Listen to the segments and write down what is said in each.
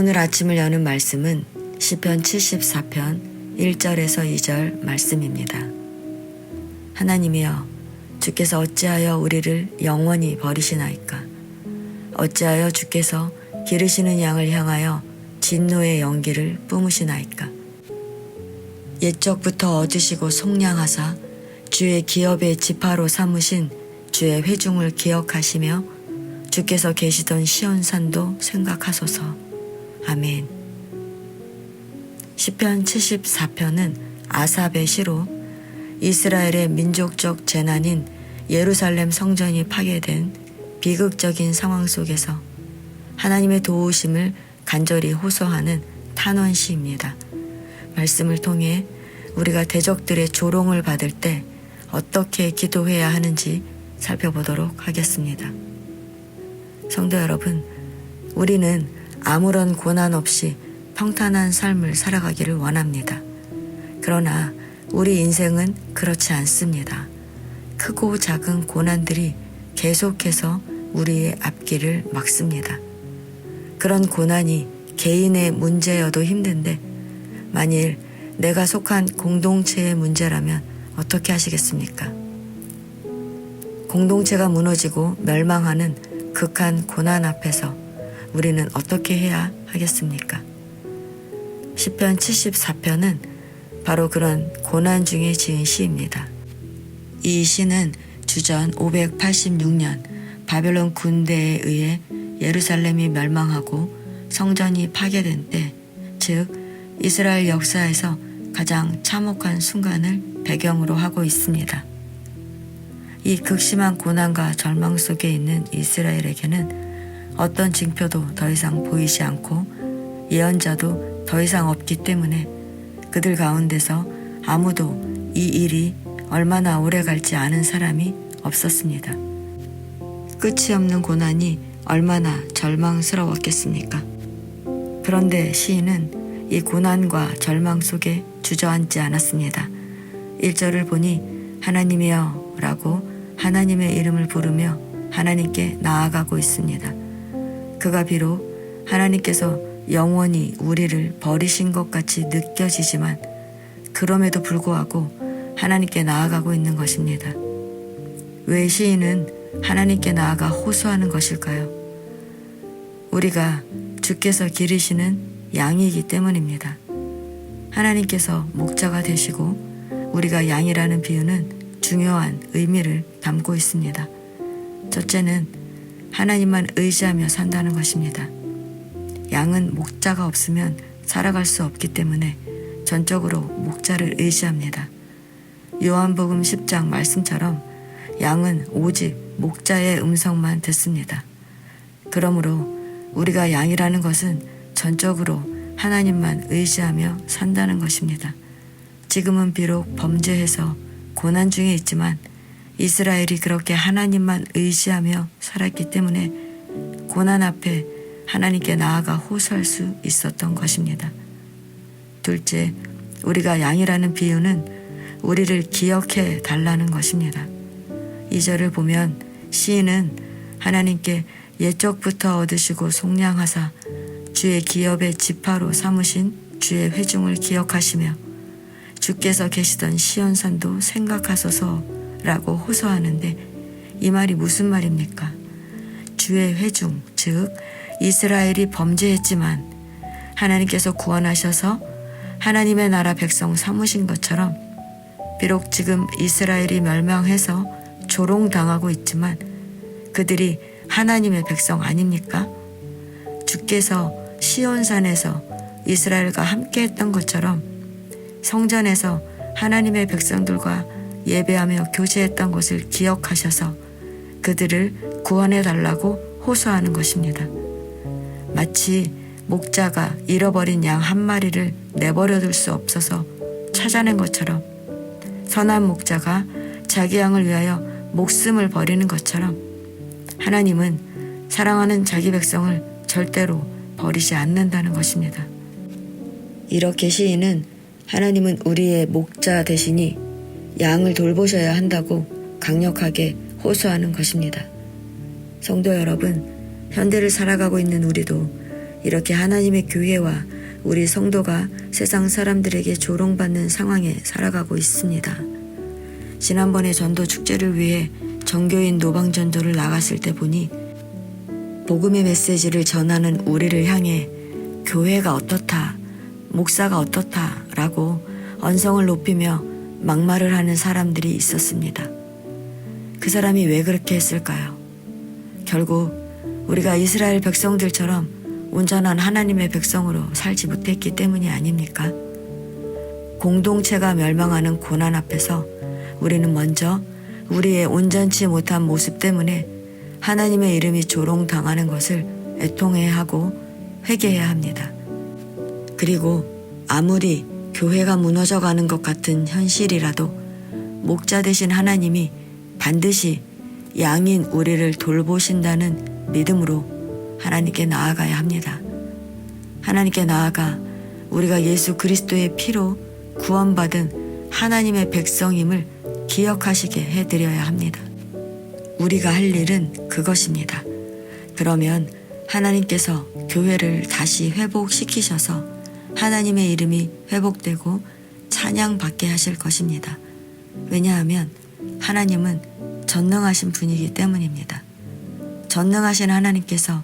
오늘 아침을 여는 말씀은 시편 74편 1절에서 2절 말씀입니다. 하나님이여, 주께서 어찌하여 우리를 영원히 버리시나이까? 어찌하여 주께서 기르시는 양을 향하여 진노의 연기를 뿜으시나이까? 옛적부터 얻으시고 속량하사 주의 기업의 지파로 삼으신 주의 회중을 기억하시며 주께서 계시던 시온산도 생각하소서. 아멘. 시편 74편은 아삽의 시로 이스라엘의 민족적 재난인 예루살렘 성전이 파괴된 비극적인 상황 속에서 하나님의 도우심을 간절히 호소하는 탄원시입니다. 말씀을 통해 우리가 대적들의 조롱을 받을 때 어떻게 기도해야 하는지 살펴보도록 하겠습니다. 성도 여러분, 우리는 아무런 고난 없이 평탄한 삶을 살아가기를 원합니다. 그러나 우리 인생은 그렇지 않습니다. 크고 작은 고난들이 계속해서 우리의 앞길을 막습니다. 그런 고난이 개인의 문제여도 힘든데 만일 내가 속한 공동체의 문제라면 어떻게 하시겠습니까? 공동체가 무너지고 멸망하는 극한 고난 앞에서 우리는 어떻게 해야 하겠습니까? 시편 74편은 바로 그런 고난 중에 지은 시입니다. 이 시는 주전 586년 바벨론 군대에 의해 예루살렘이 멸망하고 성전이 파괴된 때, 즉 이스라엘 역사에서 가장 참혹한 순간을 배경으로 하고 있습니다. 이 극심한 고난과 절망 속에 있는 이스라엘에게는 어떤 징표도 더 이상 보이지 않고 예언자도 더 이상 없기 때문에 그들 가운데서 아무도 이 일이 얼마나 오래 갈지 아는 사람이 없었습니다. 끝이 없는 고난이 얼마나 절망스러웠겠습니까? 그런데 시인은 이 고난과 절망 속에 주저앉지 않았습니다. 1절을 보니 하나님이여 라고 하나님의 이름을 부르며 하나님께 나아가고 있습니다. 그가 비록 하나님께서 영원히 우리를 버리신 것 같이 느껴지지만 그럼에도 불구하고 하나님께 나아가고 있는 것입니다. 왜 시인은 하나님께 나아가 호소하는 것일까요? 우리가 주께서 기르시는 양이기 때문입니다. 하나님께서 목자가 되시고 우리가 양이라는 비유는 중요한 의미를 담고 있습니다. 첫째는 하나님만 의지하며 산다는 것입니다. 양은 목자가 없으면 살아갈 수 없기 때문에 전적으로 목자를 의지합니다. 요한복음 10장 말씀처럼 양은 오직 목자의 음성만 듣습니다. 그러므로 우리가 양이라는 것은 전적으로 하나님만 의지하며 산다는 것입니다. 지금은 비록 범죄해서 고난 중에 있지만 이스라엘이 그렇게 하나님만 의지하며 살았기 때문에 고난 앞에 하나님께 나아가 호소할 수 있었던 것입니다. 둘째, 우리가 양이라는 비유는 우리를 기억해 달라는 것입니다. 2절을 보면 시인은 하나님께 옛적부터 얻으시고 속량하사 주의 기업의 지파로 삼으신 주의 회중을 기억하시며 주께서 계시던 시온산도 생각하소서 라고 호소하는데 이 말이 무슨 말입니까? 주의 회중, 즉 이스라엘이 범죄했지만 하나님께서 구원하셔서 하나님의 나라 백성 삼으신 것처럼 비록 지금 이스라엘이 멸망해서 조롱당하고 있지만 그들이 하나님의 백성 아닙니까? 주께서 시온산에서 이스라엘과 함께 했던 것처럼 성전에서 하나님의 백성들과 예배하며 교제했던 것을 기억하셔서 그들을 구원해 달라고 호소하는 것입니다. 마치 목자가 잃어버린 양 한 마리를 내버려둘 수 없어서 찾아낸 것처럼 선한 목자가 자기 양을 위하여 목숨을 버리는 것처럼 하나님은 사랑하는 자기 백성을 절대로 버리지 않는다는 것입니다. 이렇게 시인은 하나님은 우리의 목자 되시니 양을 돌보셔야 한다고 강력하게 호소하는 것입니다. 성도 여러분, 현대를 살아가고 있는 우리도 이렇게 하나님의 교회와 우리 성도가 세상 사람들에게 조롱받는 상황에 살아가고 있습니다. 지난번에 전도 축제를 위해 정교인 노방전도를 나갔을 때 보니 복음의 메시지를 전하는 우리를 향해 교회가 어떻다, 목사가 어떻다 라고 언성을 높이며 막말을 하는 사람들이 있었습니다. 그 사람이 왜 그렇게 했을까요? 결국 우리가 이스라엘 백성들처럼 온전한 하나님의 백성으로 살지 못했기 때문이 아닙니까? 공동체가 멸망하는 고난 앞에서 우리는 먼저 우리의 온전치 못한 모습 때문에 하나님의 이름이 조롱당하는 것을 애통해하고 회개해야 합니다. 그리고 아무리 교회가 무너져가는 것 같은 현실이라도 목자 되신 하나님이 반드시 양인 우리를 돌보신다는 믿음으로 하나님께 나아가야 합니다. 하나님께 나아가 우리가 예수 그리스도의 피로 구원받은 하나님의 백성임을 기억하시게 해드려야 합니다. 우리가 할 일은 그것입니다. 그러면 하나님께서 교회를 다시 회복시키셔서 하나님의 이름이 회복되고 찬양받게 하실 것입니다. 왜냐하면 하나님은 전능하신 분이기 때문입니다. 전능하신 하나님께서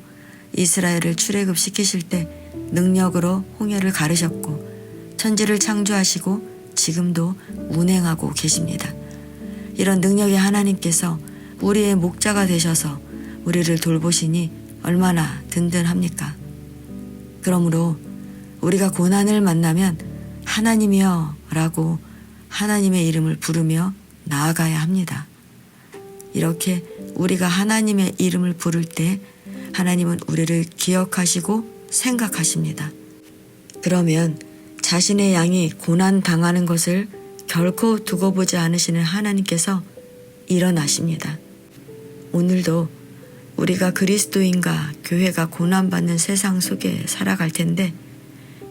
이스라엘을 출애굽시키실 때 능력으로 홍해를 가르셨고 천지를 창조하시고 지금도 운행하고 계십니다. 이런 능력의 하나님께서 우리의 목자가 되셔서 우리를 돌보시니 얼마나 든든합니까? 그러므로 우리가 고난을 만나면 하나님이여 라고 하나님의 이름을 부르며 나아가야 합니다. 이렇게 우리가 하나님의 이름을 부를 때 하나님은 우리를 기억하시고 생각하십니다. 그러면 자신의 양이 고난 당하는 것을 결코 두고 보지 않으시는 하나님께서 일어나십니다. 오늘도 우리가 그리스도인과 교회가 고난받는 세상 속에 살아갈 텐데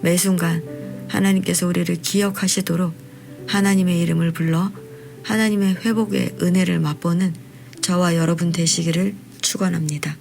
매 순간 하나님께서 우리를 기억하시도록 하나님의 이름을 불러 하나님의 회복의 은혜를 맛보는 저와 여러분 되시기를 축원합니다.